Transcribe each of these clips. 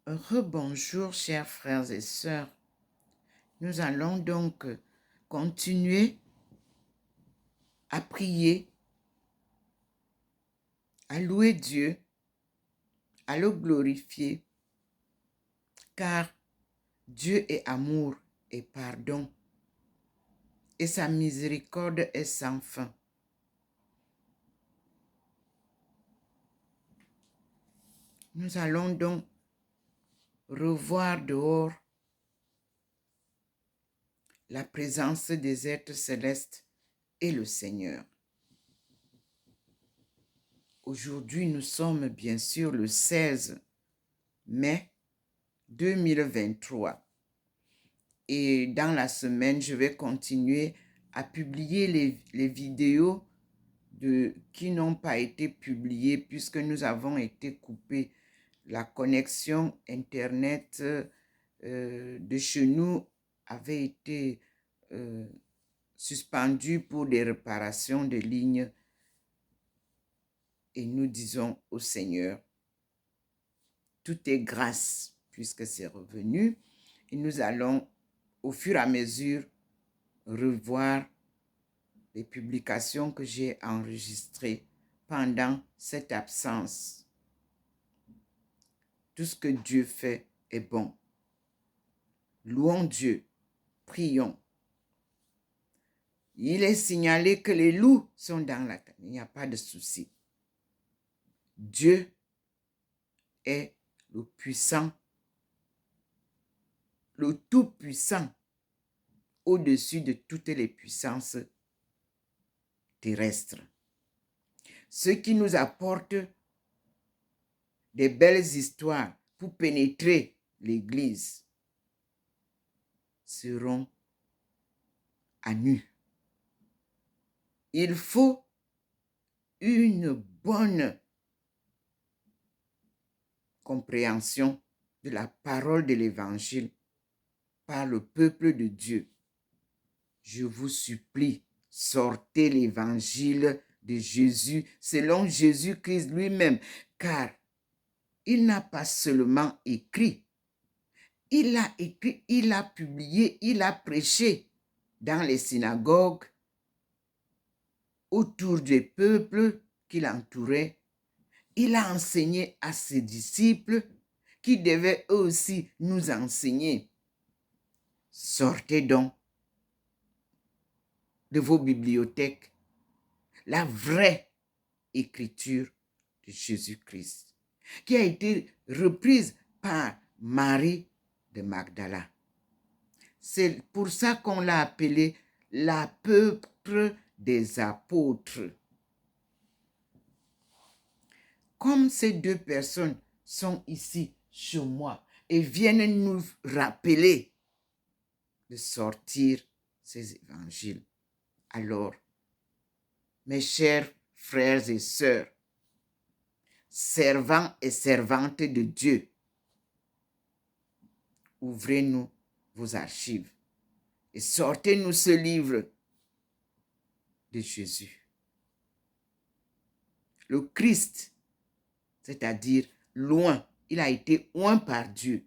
Rebonjour, chers frères et sœurs. Nous allons donc continuer à prier, à louer Dieu, à le glorifier, car Dieu est amour et pardon, et sa miséricorde est sans fin. Nous allons donc revoir dehors la présence des êtres célestes et le Seigneur. Aujourd'hui, nous sommes bien sûr le 16 mai 2023. Et dans la semaine, je vais continuer à publier les vidéos qui n'ont pas été publiées puisque nous avons été coupés. La connexion Internet de chez nous avait été suspendue pour des réparations de lignes. Et nous disons au Seigneur, tout est grâce puisque c'est revenu. Et nous allons au fur et à mesure revoir les publications que j'ai enregistrées pendant cette absence. Tout ce que Dieu fait est bon. Louons Dieu, prions. Il est signalé que les loups sont dans la terre. Il n'y a pas de souci. Dieu est le puissant, le tout-puissant, au-dessus de toutes les puissances terrestres. Ce qui nous apporte des belles histoires pour pénétrer l'Église seront à nu. Il faut une bonne compréhension de la parole de l'Évangile par le peuple de Dieu. Je vous supplie, sortez l'Évangile de Jésus selon Jésus-Christ lui-même, car il n'a pas seulement écrit, il a écrit, il a publié, il a prêché dans les synagogues, autour des peuples qui l'entouraient. Il a enseigné à ses disciples qui devaient eux aussi nous enseigner. Sortez donc de vos bibliothèques la vraie écriture de Jésus-Christ, qui a été reprise par Marie de Magdala. C'est pour ça qu'on l'a appelée l'apôtre des apôtres. Comme ces deux personnes sont ici chez moi et viennent nous rappeler de sortir ces évangiles, alors, mes chers frères et sœurs, servants et servantes de Dieu, ouvrez-nous vos archives et sortez-nous ce livre de Jésus. Le Christ, c'est-à-dire loin, il a été oint par Dieu,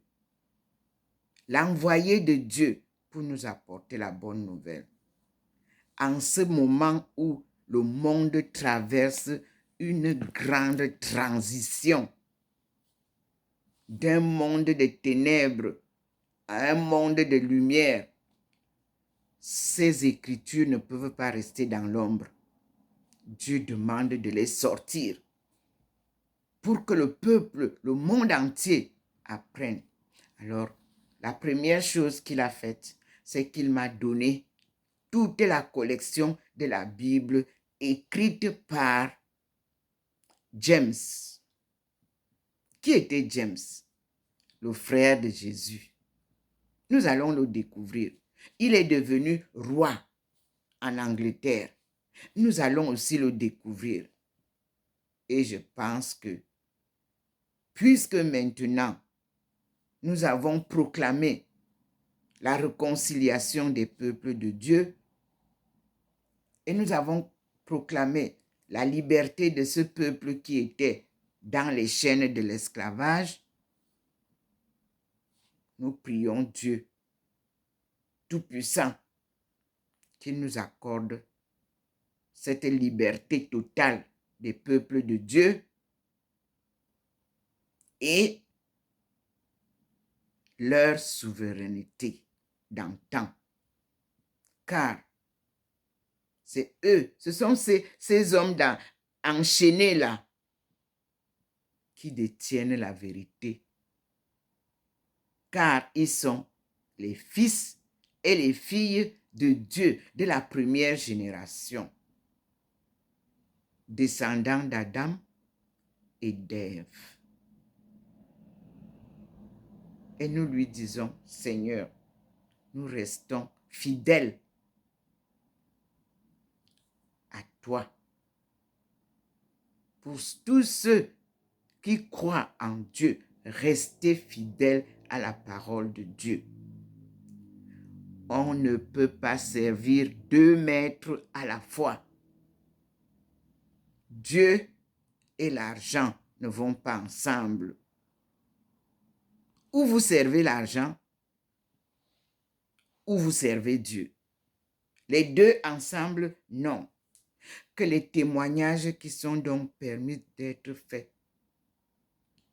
l'envoyé de Dieu pour nous apporter la bonne nouvelle. En ce moment où le monde traverse une grande transition d'un monde de ténèbres à un monde de lumière, ces écritures ne peuvent pas rester dans l'ombre. Dieu demande de les sortir pour que le peuple, le monde entier apprenne. Alors, la première chose qu'il a faite, c'est qu'il m'a donné toute la collection de la Bible écrite par James. Qui était James? Le frère de Jésus. Nous allons le découvrir. Il est devenu roi en Angleterre. Nous allons aussi le découvrir. Et je pense que, puisque maintenant, nous avons proclamé la réconciliation des peuples de Dieu et nous avons proclamé la liberté de ce peuple qui était dans les chaînes de l'esclavage, nous prions Dieu Tout-Puissant qu'il nous accorde cette liberté totale des peuples de Dieu et leur souveraineté dans le temps. Car c'est eux, ce sont ces hommes enchaînés là qui détiennent la vérité. Car ils sont les fils et les filles de Dieu de la première génération, descendants d'Adam et d'Ève. Et nous lui disons, Seigneur, nous restons fidèles à toi. Pour tous ceux qui croient en Dieu, restez fidèles à la parole de Dieu. On ne peut pas servir 2 maîtres à la fois. Dieu et l'argent ne vont pas ensemble. Ou vous servez l'argent, ou vous servez Dieu. Les deux ensemble, non. Que les témoignages qui sont donc permis d'être faits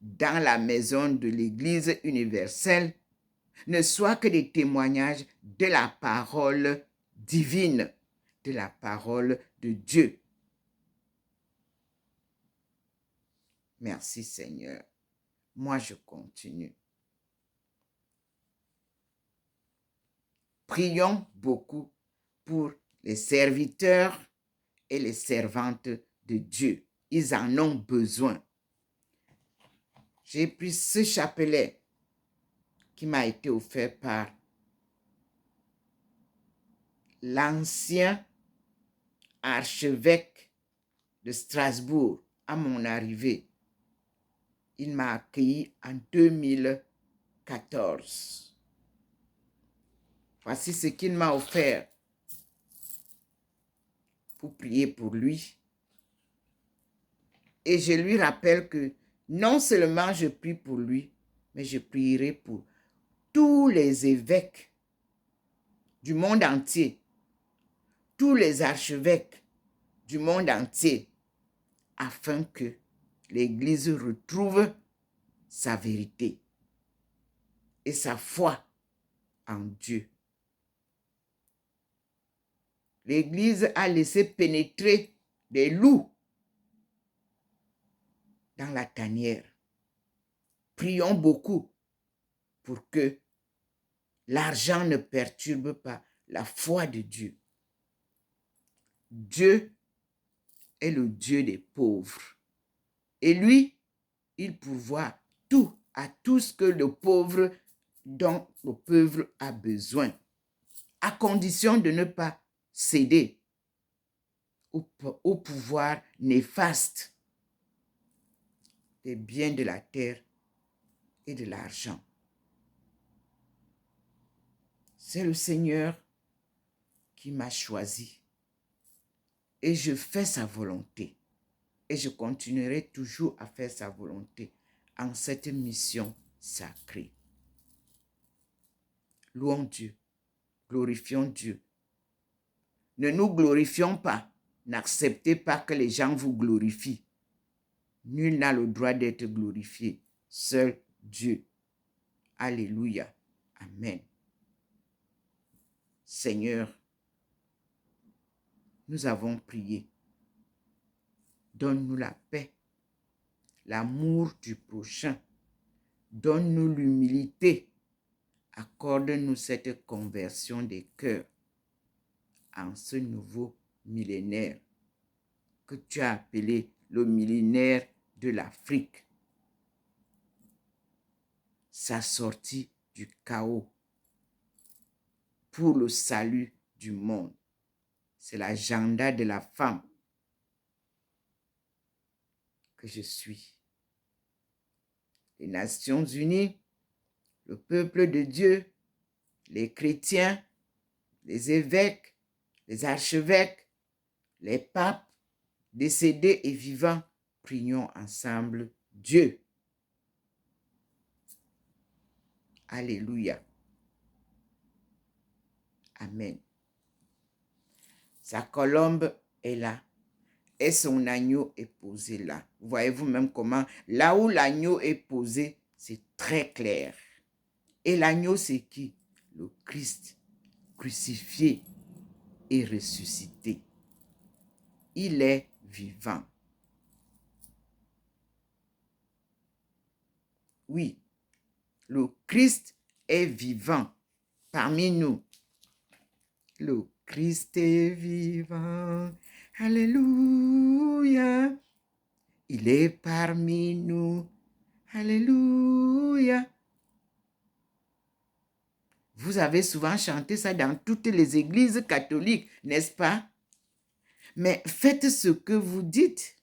dans la maison de l'Église universelle ne soient que des témoignages de la parole divine, de la parole de Dieu. Merci Seigneur. Moi, je continue. Prions beaucoup pour les serviteurs et les servantes de Dieu. Ils en ont besoin. J'ai pris ce chapelet qui m'a été offert par l'ancien archevêque de Strasbourg à mon arrivée. Il m'a accueilli en 2014. Voici ce qu'il m'a offert pour prier pour lui. Et je lui rappelle que non seulement je prie pour lui, mais je prierai pour tous les évêques du monde entier, tous les archevêques du monde entier, afin que l'Église retrouve sa vérité et sa foi en Dieu. L'Église a laissé pénétrer des loups dans la tanière. Prions beaucoup pour que l'argent ne perturbe pas la foi de Dieu. Dieu est le Dieu des pauvres. Et lui, il pourvoit tout à tout ce que le pauvre dont le pauvre a besoin, à condition de ne pas céder au pouvoir néfaste des biens de la terre et de l'argent. C'est le Seigneur qui m'a choisi et je fais sa volonté et je continuerai toujours à faire sa volonté en cette mission sacrée. Louons Dieu, glorifions Dieu. Ne nous glorifions pas, n'acceptez pas que les gens vous glorifient. Nul n'a le droit d'être glorifié, seul Dieu. Alléluia. Amen. Seigneur, nous avons prié. Donne-nous la paix, l'amour du prochain. Donne-nous l'humilité. Accorde-nous cette conversion des cœurs en ce nouveau millénaire que tu as appelé le millénaire de l'Afrique. Sa sortie du chaos pour le salut du monde. C'est l'agenda de la femme que je suis. Les Nations Unies, le peuple de Dieu, les chrétiens, les évêques, les archevêques, les papes, décédés et vivants, prions ensemble Dieu. Alléluia. Amen. Sa colombe est là. Et son agneau est posé là. Voyez-vous même comment, là où l'agneau est posé, c'est très clair. Et l'agneau, c'est qui? Le Christ, crucifié et ressuscité. Il est vivant. Oui, le Christ est vivant parmi nous. Le Christ est vivant. Alléluia. Il est parmi nous. Alléluia. Vous avez souvent chanté ça dans toutes les églises catholiques, n'est-ce pas? Mais faites ce que vous dites.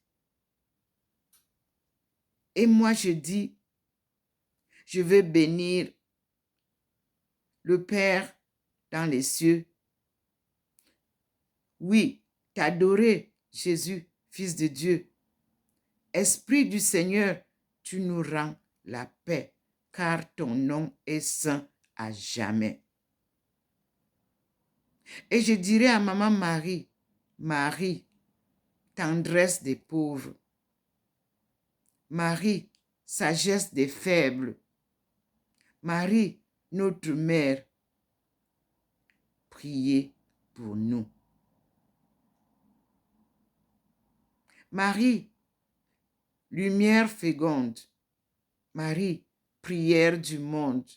Et moi, je dis, je veux bénir le Père dans les cieux. Oui, t'adorer, Jésus, Fils de Dieu. Esprit du Seigneur, tu nous rends la paix, car ton nom est saint à jamais. Et je dirais à maman Marie, Marie, tendresse des pauvres. Marie, sagesse des faibles. Marie, notre mère, priez pour nous. Marie, lumière féconde. Marie, prière du monde.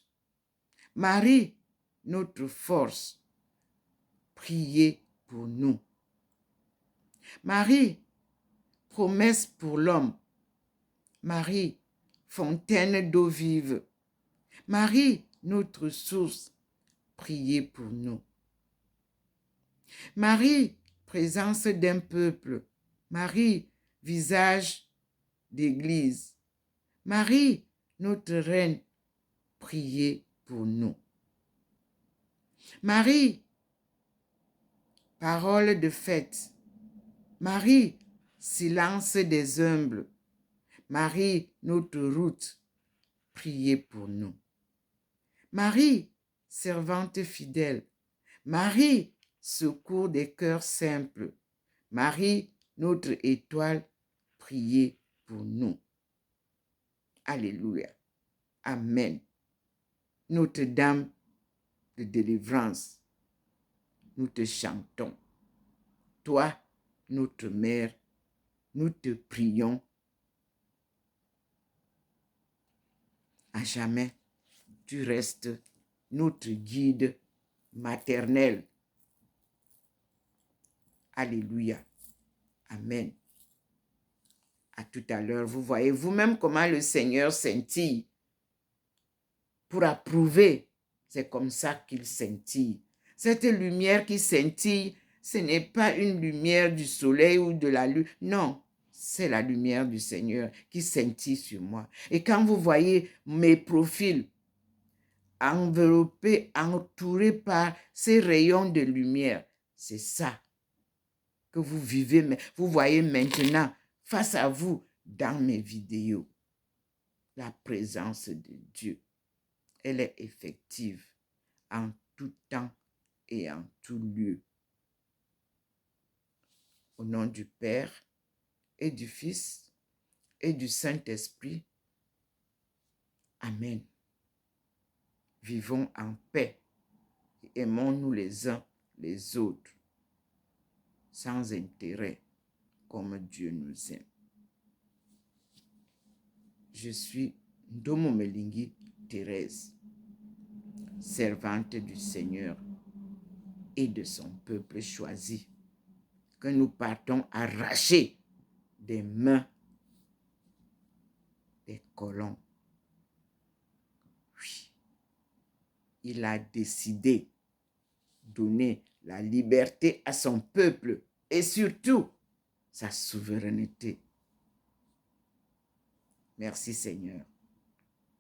Marie, notre force, priez pour nous. Marie, promesse pour l'homme. Marie, fontaine d'eau vive. Marie, notre source, priez pour nous. Marie, présence d'un peuple. Marie, visage d'église. Marie, notre reine, priez pour nous. Marie, parole de fête. Marie, silence des humbles. Marie, notre route, priez pour nous. Marie, servante fidèle. Marie, secours des cœurs simples. Marie, notre étoile, priez pour nous. Alléluia. Amen. Notre-Dame de délivrance, nous te chantons. Toi, notre mère, nous te prions. À jamais, tu restes notre guide maternel. Alléluia. Amen. À tout à l'heure, vous voyez vous-même comment le Seigneur scintille pour approuver. C'est comme ça qu'il scintille. Cette lumière qui scintille, ce n'est pas une lumière du soleil ou de la lune. Non, c'est la lumière du Seigneur qui scintille sur moi. Et quand vous voyez mes profils enveloppés, entourés par ces rayons de lumière, c'est ça que vous vivez, mais vous voyez maintenant face à vous dans mes vidéos. La présence de Dieu, elle est effective en tout temps et en tout lieu. Au nom du Père et du Fils et du Saint-Esprit. Amen. Vivons en paix et aimons-nous les uns les autres sans intérêt comme Dieu nous aime. Je suis Ndomo Melingi Thérèse, servante du Seigneur et de son peuple choisi, que nous partons arracher des mains des colons. Oui, il a décidé de donner la liberté à son peuple et surtout sa souveraineté. Merci Seigneur.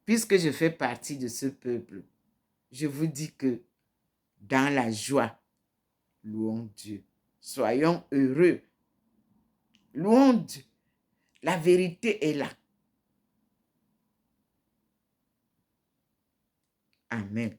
Puisque je fais partie de ce peuple, je vous dis que dans la joie, louons Dieu. Soyons heureux. Louons Dieu. La vérité est là. Amen.